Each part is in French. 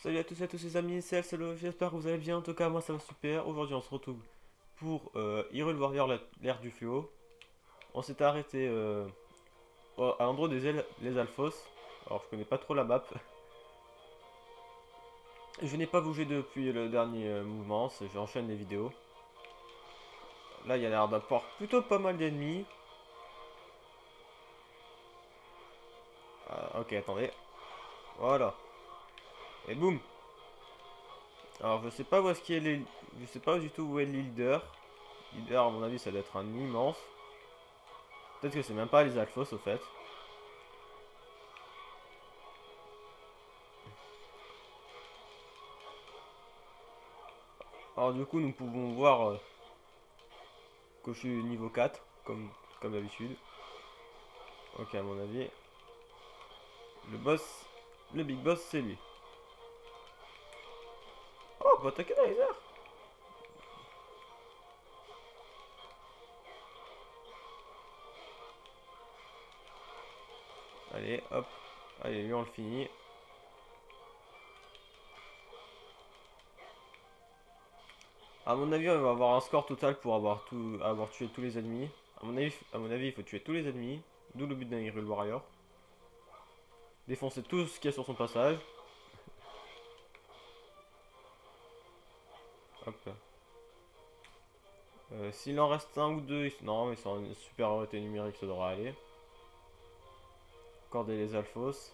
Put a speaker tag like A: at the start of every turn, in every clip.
A: Salut à tous et à tous les amis, c'est Elsa, j'espère que vous allez bien, en tout cas moi ça va super. Aujourd'hui on se retrouve pour Hyrule Warrior, l'ère du fléau. On s'était arrêté à l'endroit les Alphos. Alors je connais pas trop la map. Je n'ai pas bougé depuis le dernier mouvement, j'enchaîne les vidéos. Là il y a l'air d'avoir plutôt pas mal d'ennemis. Ah, ok, attendez. Voilà. Et boum. Alors je sais pas où est-ce qu'il est je sais pas du tout où est le leader. Leader à mon avis ça doit être un immense. Peut-être que c'est même pas les Alphos au fait. Alors du coup nous pouvons voir que je suis niveau 4 comme d'habitude. Ok, à mon avis, le boss, le big boss c'est lui. Oh, on peut attaquer dans les airs. Allez, hop. Allez, lui on le finit. À mon avis, on va avoir un score total pour avoir tué tous les ennemis. À mon avis, il faut tuer tous les ennemis. D'où le but d'un Hyrule Warrior. Défoncer tout ce qu'il y a sur son passage. Hop. S'il en reste un ou deux, non, mais c'est en supériorité numérique, ça devrait aller. Accorder les Alphos.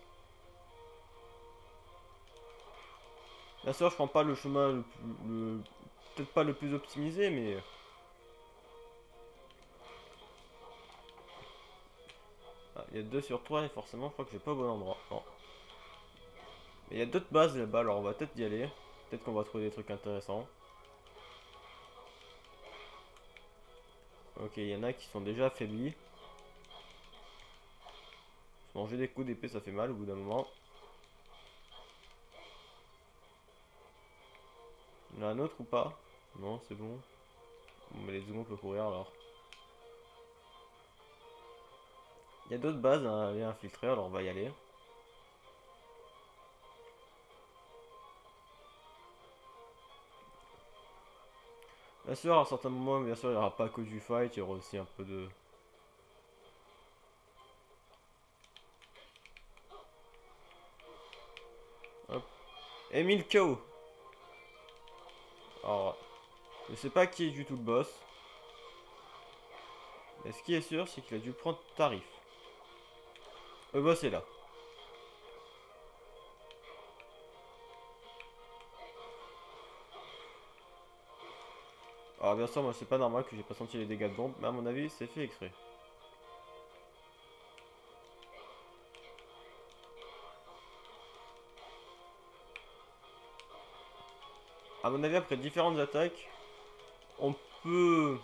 A: Bien sûr, je prends pas le chemin peut-être pas le plus optimisé, mais ah, il y a 2 sur 3 et forcément, je crois que j'ai pas au bon endroit. Non. Mais il y a d'autres bases là-bas, alors on va peut-être y aller. Peut-être qu'on va trouver des trucs intéressants. Ok, il y en a qui sont déjà affaiblis. Se manger des coups d'épée, ça fait mal au bout d'un moment. Il y en a un autre ou pas? Non, c'est bon. Bon, mais les secondes on peut courir alors. Il y a d'autres bases à aller infiltrer, alors on va y aller. Bien sûr, à un certain moment, bien sûr, il n'y aura pas que du fight, il y aura aussi un peu de... Hop. Emile KO. Alors, je sais pas qui est du tout le boss. Mais ce qui est sûr, c'est qu'il a dû prendre tarif. Le boss est là. Alors bien sûr, moi c'est pas normal que j'ai pas senti les dégâts de bombe, mais à mon avis c'est fait exprès. À mon avis, après différentes attaques, on peut...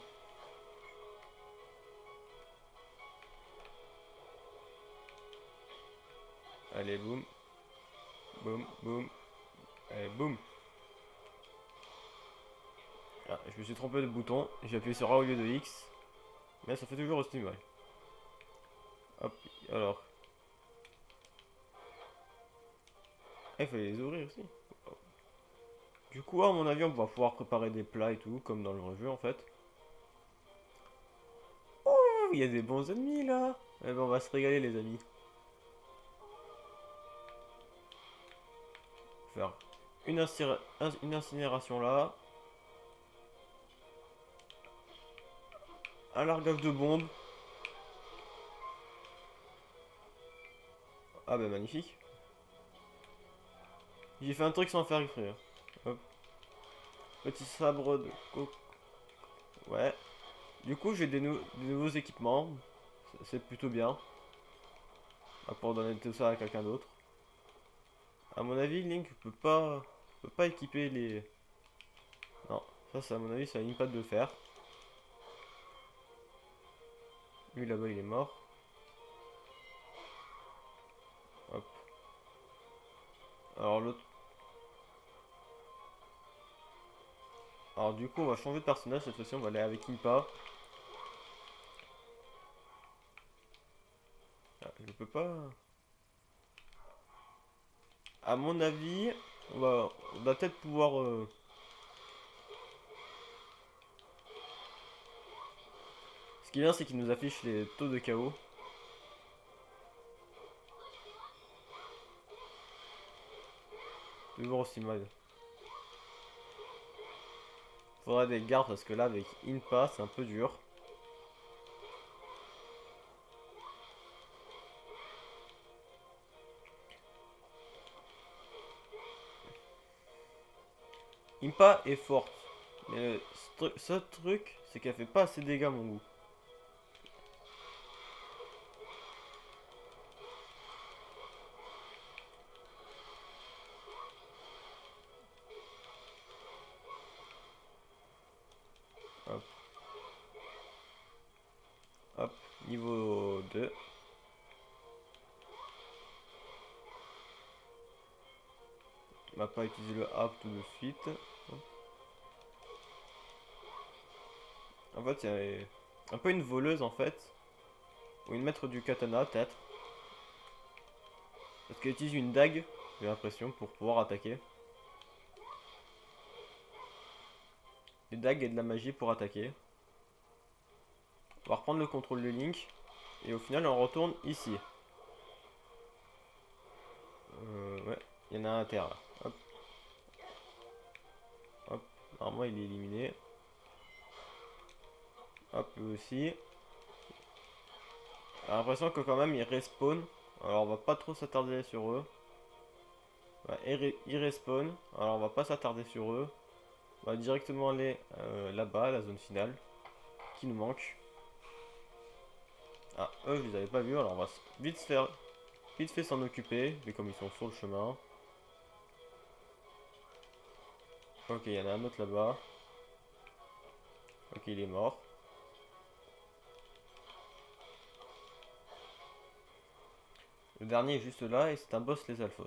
A: Allez, boum, boum, boum, allez, boum. Ah, je me suis trompé de bouton, j'ai appuyé sur A au lieu de X, mais ça fait toujours aussi mal. Hop, alors... Ah, il fallait les ouvrir aussi. Du coup, à mon avis, on va pouvoir préparer des plats et tout, comme dans le jeu en fait. Oh, il y a des bons ennemis là. Eh ben, on va se régaler les amis. Faire une incinération là. Un largage de bombes. Ah bah magnifique. J'ai fait un truc sans faire exprès, hein. Hop. Petit sabre de coco. Ouais. Du coup, j'ai des nouveaux équipements. C'est plutôt bien. Ah, pour donner tout ça à quelqu'un d'autre. À mon avis, Link peut pas équiper les... Non, ça, c'est à mon avis, c'est à Link de le faire. Lui, là-bas, il est mort. Hop. Alors, l'autre... Alors, du coup, on va changer de personnage. Cette fois-ci, on va aller avec Impa. Ah, je peux pas... À mon avis, On va peut-être pouvoir... Ce qui est bien, c'est qu'il nous affiche les taux de KO. Toujours aussi mal. Faudra des gardes parce que là, avec Inpa, c'est un peu dur. Impa est forte. Mais ce truc, c'est qu'elle fait pas assez de dégâts, mon goût. Hop. Hop. Niveau 2. On va pas utiliser le app tout de suite. En fait, il y a un peu une voleuse en fait. Ou une maître du katana, peut-être. Parce qu'elle utilise une dague, j'ai l'impression, pour pouvoir attaquer. Des dagues et de la magie pour attaquer. On va reprendre le contrôle de Link. Et au final, on retourne ici. Ouais, il y en a un à terre là. Hop. Hop. Normalement, il est éliminé. Hop, lui aussi. J'ai l'impression que quand même, ils respawn. Alors, on va pas trop s'attarder sur eux. Ouais, ils respawn. Alors, on va pas s'attarder sur eux. On va directement aller là-bas, la zone finale. Qui nous manque. Ah, eux, je les avais pas vus. Alors, on va vite fait s'en occuper. Mais comme ils sont sur le chemin. Ok, il y en a un autre là-bas. Ok, il est mort. Le dernier est juste là et c'est un boss les Alphos.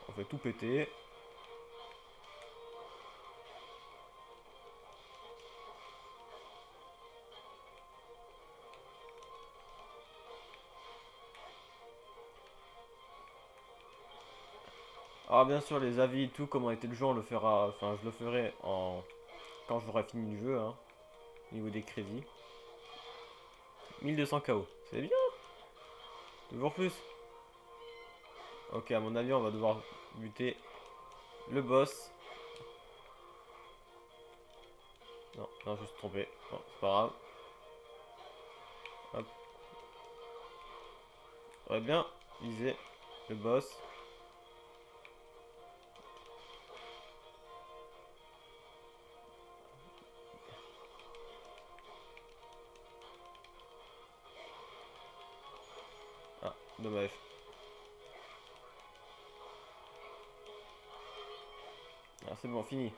A: On fait tout péter. Alors bien sûr les avis et tout, comment était le jeu, on le fera. Enfin je le ferai quand j'aurai fini le jeu, hein. Au niveau des crédits. 1200 KO. C'est bien. Toujours plus. Ok, à mon avis on va devoir buter le boss. Non, non, juste trompé. Bon, c'est pas grave. Hop. On va bien viser le boss. Ah, dommage. Ah, c'est bon, fini.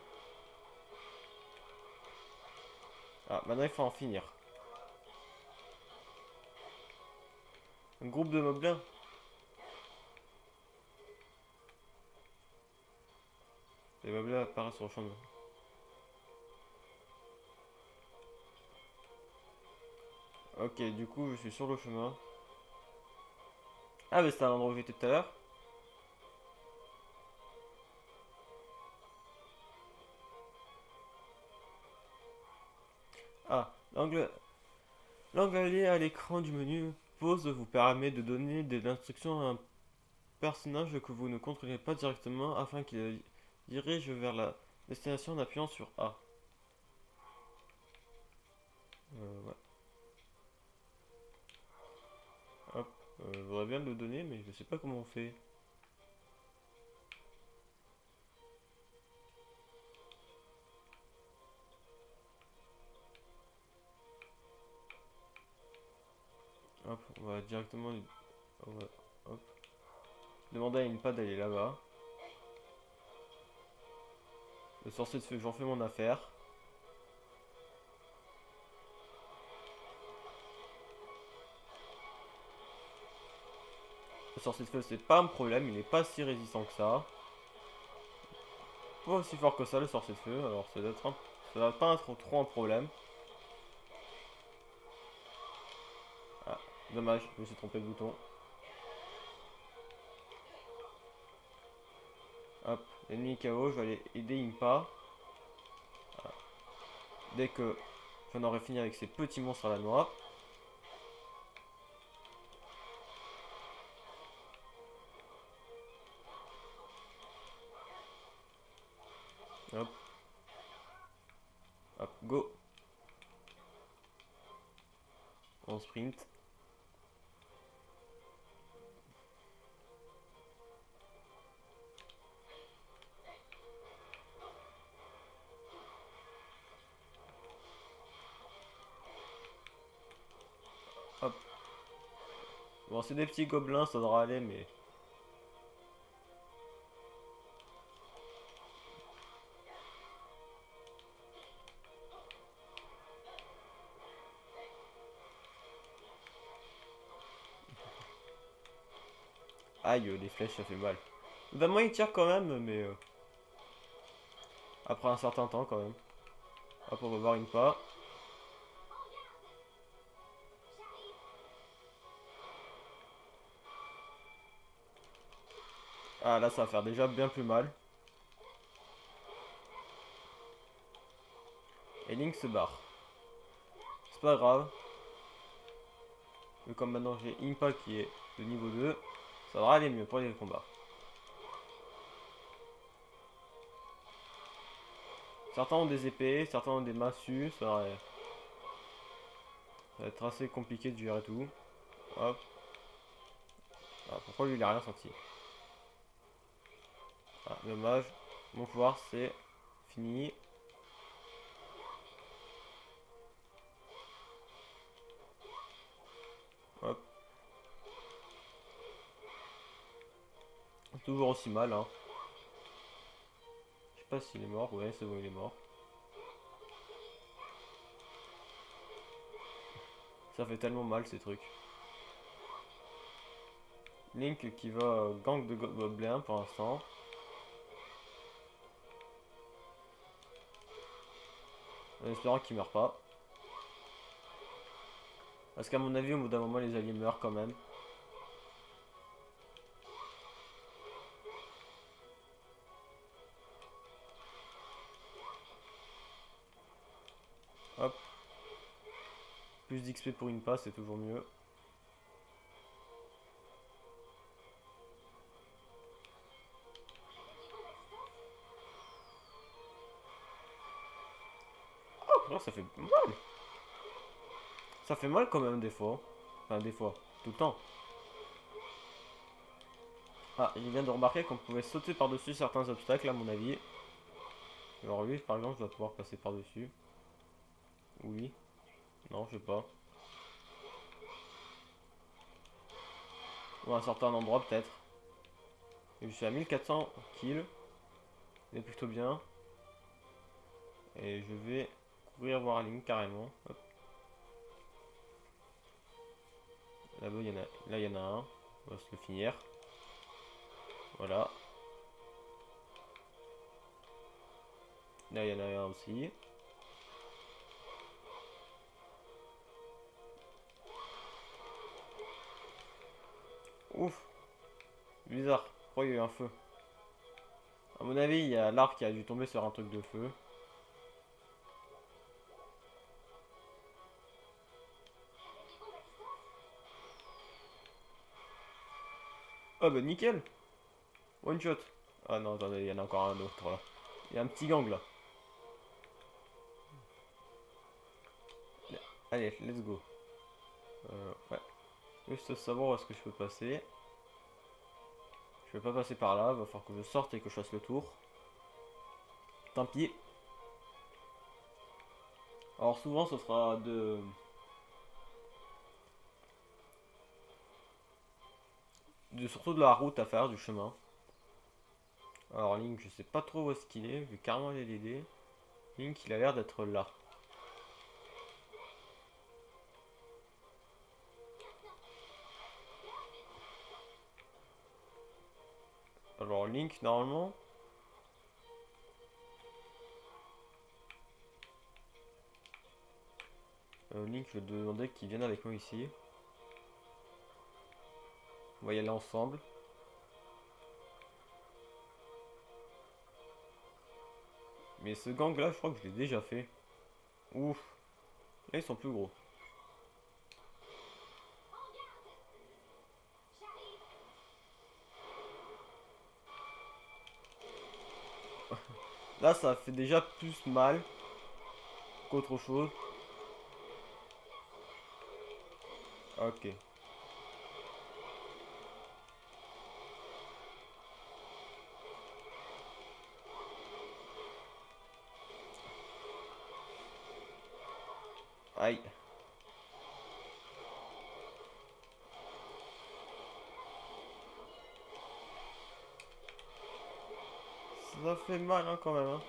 A: Ah, maintenant il faut en finir. Un groupe de moblins. Les moblins apparaissent sur le champ de... Ok, du coup je suis sur le chemin. Ah mais c'était à l'endroit où j'étais tout à l'heure. Ah, l'angle allié à l'écran du menu pause vous permet de donner des instructions à un personnage que vous ne contrôlez pas directement afin qu'il dirige vers la destination en appuyant sur A. Ouais. Hop. Je voudrais bien le donner mais je sais pas comment on fait. Hop, on va directement... hop. Demander à une pas d'aller là-bas. Le sorcier de feu, j'en fais mon affaire. Le sorcier de feu, c'est pas un problème, il est pas si résistant que ça. Pas aussi fort que ça, le sorcier de feu, alors ça va pas être trop un problème. Dommage, je me suis trompé de bouton. Hop, l'ennemi KO, je vais aller aider Impa. Voilà. Dès que j'en aurai fini avec ces petits monstres à la noix. Hop. Hop, go. On sprint. Hop. Bon, c'est des petits gobelins, ça devrait aller, mais... Aïe, les flèches, ça fait mal. Évidemment, il tire quand même, mais... après un certain temps, quand même. Hop, on va voir Impa. Ah, là, ça va faire déjà bien plus mal. Et Link se barre. C'est pas grave. Mais comme maintenant j'ai Impa qui est de niveau 2, ça devrait aller mieux pour les combats. Certains ont des épées, certains ont des massues, ça va être assez compliqué de gérer tout. Hop. Ah, pourquoi lui il a rien senti? Ah, dommage. Mon pouvoir c'est fini. Hop. Toujours aussi mal, hein. Je sais pas s'il est mort. Ouais, c'est bon, il est mort. Ça fait tellement mal ces trucs. Link qui va gang de gobelins pour l'instant. En espérant qu'il meurt pas. Parce qu'à mon avis, au bout d'un moment, les alliés meurent quand même. Hop. Plus d'XP pour une passe, c'est toujours mieux. Oh, ça fait mal. Ça fait mal quand même des fois. Enfin, des fois. Tout le temps. Ah, il vient de remarquer qu'on pouvait sauter par-dessus certains obstacles, à mon avis. Alors lui, par exemple, je dois pouvoir passer par-dessus. Oui. Non, je sais pas. Ou à un certain endroit, peut-être. Et je suis à 1400 kills. C'est plutôt bien. Et je vais courir voir Link carrément. Hop. Là-bas, il y en a... Là, il y en a un. On va se le finir. Voilà. Là, il y en a un aussi. Ouf. Bizarre. Pourquoi il y a eu un feu? À mon avis, il y a l'arc qui a dû tomber sur un truc de feu. Ah bah nickel. One shot. Ah non, attendez, il y en a encore un autre là. Il y a un petit gang là. Allez, let's go. Ouais. Juste savoir où est-ce que je peux passer. Je vais pas passer par là, va falloir que je sorte et que je fasse le tour. Tant pis. Alors souvent ce sera surtout de la route à faire, du chemin. Alors Link, je sais pas trop où est-ce qu'il est, vu carrément les LED. Link, il a l'air d'être là. Alors Link, normalement... Link, je vais te demander qu'il vienne avec moi ici. On va y aller ensemble. Mais ce gang là, je crois que je l'ai déjà fait. Ouf. Là, ils sont plus gros. Là, ça fait déjà plus mal qu'autre chose. Ok. Aïe. Ça fait mal hein, quand même. Hein.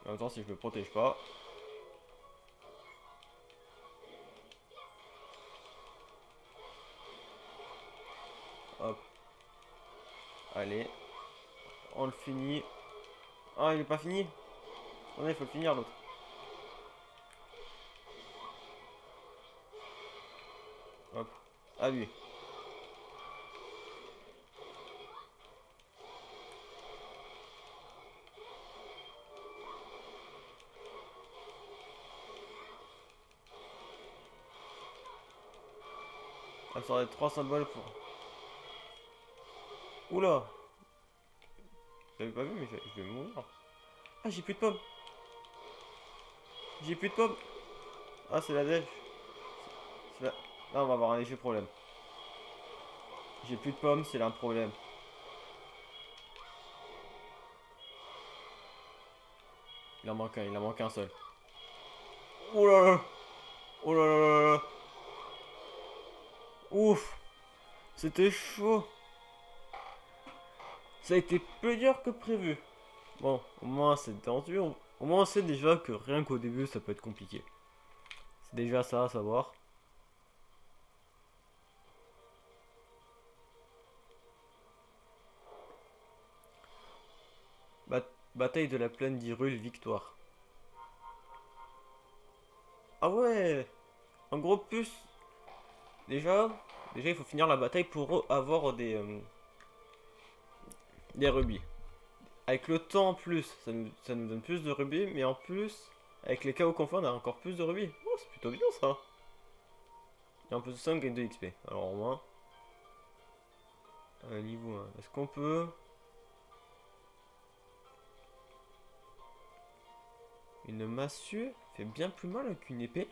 A: En même temps, si je me protège pas. Hop. Allez. On le finit. Ah, il est pas fini. On il faut le finir l'autre. Hop. À lui. Ça serait 3 symboles pour. Oula. J'avais pas vu, mais je vais mourir. Ah, j'ai plus de pommes. J'ai plus de pommes. Ah, c'est la neige. Là, on va avoir un léger problème. J'ai plus de pommes, c'est là un problème. Il en manque un seul. Oh là là. Oh là là là là. Ouf. C'était chaud. Ça a été plus dur que prévu. Bon, au moins c'est tendu. Au moins on sait déjà que rien qu'au début ça peut être compliqué. C'est déjà ça à savoir. Bataille de la plaine d'Hyrule, victoire. Ah ouais. En gros plus. Déjà, déjà il faut finir la bataille pour avoir des rubis. Avec le temps en plus, ça nous donne plus de rubis, mais en plus, avec les chaos qu'on fait, on a encore plus de rubis. Oh, c'est plutôt bien ça. Et en plus de ça, on gagne de XP. Alors au moins, niveau 1. Est-ce qu'on peut... Une massue fait bien plus mal qu'une épée.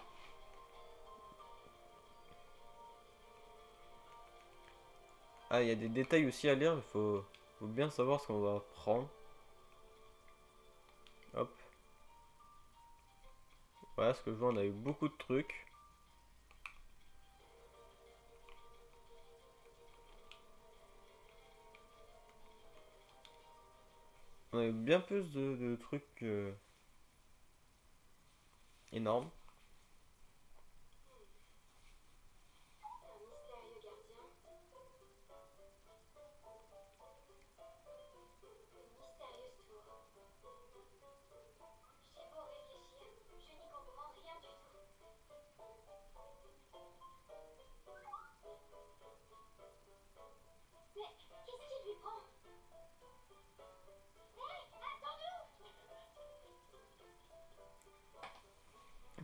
A: Ah, il y a des détails aussi à lire, faut bien savoir ce qu'on va prendre. Hop. Voilà ce que je vois, on a eu beaucoup de trucs. On a eu bien plus de trucs énormes.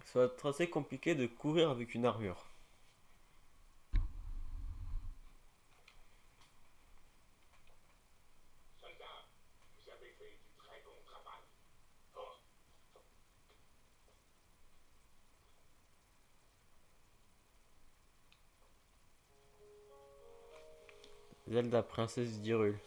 A: Ça va être assez compliqué de courir avec une armure. Zelda, princesse d'Hyrule.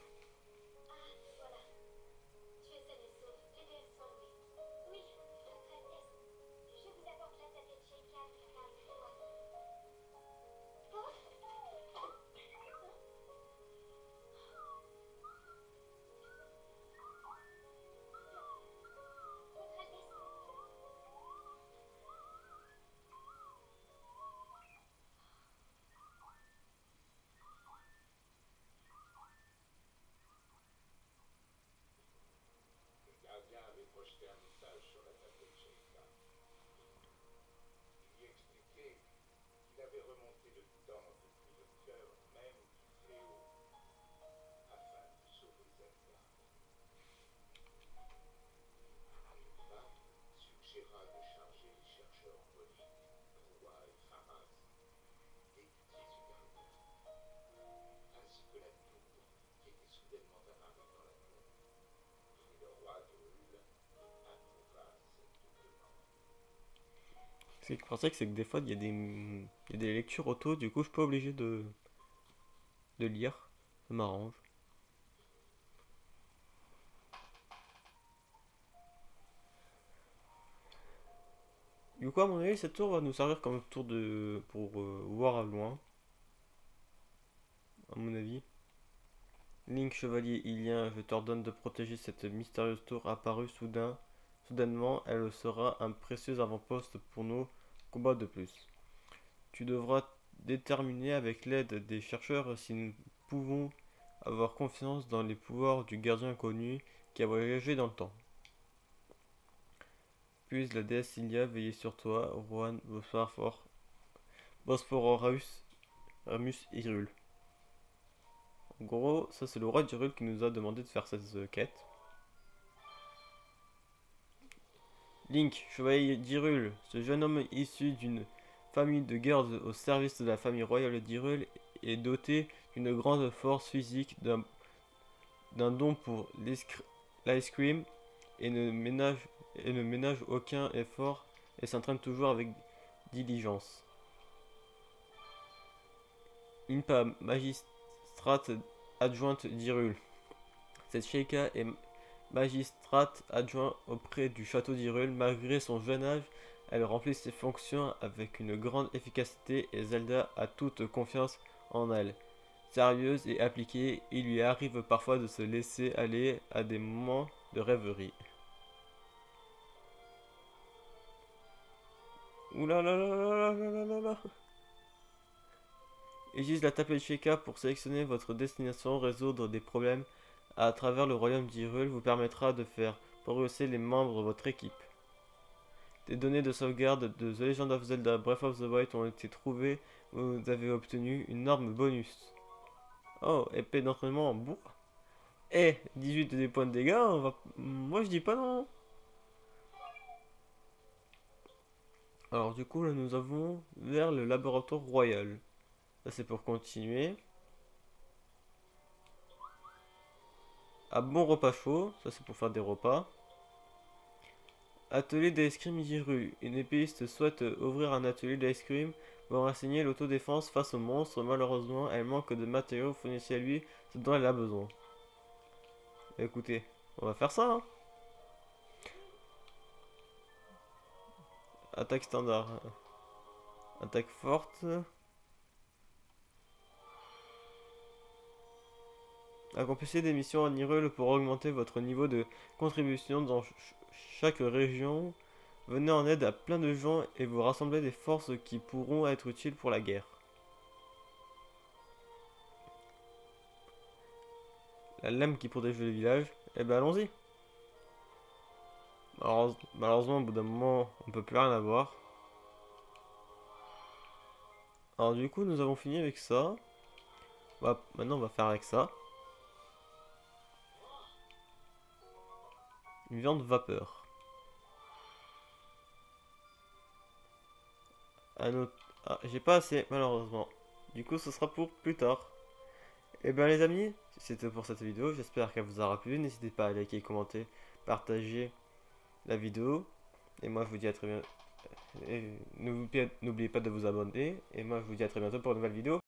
A: Ce qui est pour ça que c'est que des fois il y a des lectures auto, du coup je suis pas obligé de lire. Ça m'arrange. Du coup à mon avis cette tour va nous servir comme tour de pour voir à loin, à mon avis. Link chevalier Ilien, je t'ordonne de protéger cette mystérieuse tour apparue soudainement, elle sera un précieux avant-poste pour nos combats de plus. Tu devras déterminer avec l'aide des chercheurs si nous pouvons avoir confiance dans les pouvoirs du gardien inconnu qui a voyagé dans le temps. Puis la déesse Ilia veiller sur toi, Rohan Bospororus, Ramus Hyrule. En gros, ça c'est le roi d'Hyrule qui nous a demandé de faire cette quête. Link, chevalier d'Hyrule, ce jeune homme issu d'une famille de gardes au service de la famille royale d'Hyrule est doté d'une grande force physique, d'un don pour l'ice cream et ne ménage aucun effort et s'entraîne toujours avec diligence. Impa, magistrate adjointe d'Hyrule. Cette Sheikah est magistrate adjointe auprès du château d'Hyrule. Malgré son jeune âge, elle remplit ses fonctions avec une grande efficacité et Zelda a toute confiance en elle. Sérieuse et appliquée, il lui arrive parfois de se laisser aller à des moments de rêverie. Oula là là là là là là là. Utilise la table Sheikah pour sélectionner votre destination, résoudre des problèmes à travers le royaume d'Hyrule vous permettra de faire progresser les membres de votre équipe. Des données de sauvegarde de The Legend of Zelda Breath of the Wild ont été trouvées. Vous avez obtenu une arme bonus. Oh, épée d'entraînement en bourre. Eh, 18 des points de dégâts, on va... Moi je dis pas non. Alors du coup là nous avons vers le laboratoire royal. Ça c'est pour continuer. À bon repas chaud, ça c'est pour faire des repas. Atelier d'ice cream Hyrule. Une épéiste souhaite ouvrir un atelier d'ice cream pour enseigner l'autodéfense face aux monstres. Malheureusement, elle manque de matériaux. Fournissez à lui ce dont elle a besoin. Écoutez, on va faire ça, hein. Attaque standard. Attaque forte. Accomplissez des missions en Hyrule pour augmenter votre niveau de contribution dans chaque région. Venez en aide à plein de gens et vous rassemblez des forces qui pourront être utiles pour la guerre. La lame qui protège le village. Eh ben allons-y. Malheureusement, au bout d'un moment, on peut plus rien avoir. Alors du coup, nous avons fini avec ça. Maintenant, on va faire avec ça. Une viande vapeur. Ah, j'ai pas assez, malheureusement. Du coup, ce sera pour plus tard. Et ben les amis, c'était pour cette vidéo. J'espère qu'elle vous aura plu. N'hésitez pas à liker, commenter, partager la vidéo. Et moi, je vous dis à très bientôt. N'oubliez pas de vous abonner. Et moi, je vous dis à très bientôt pour une nouvelle vidéo.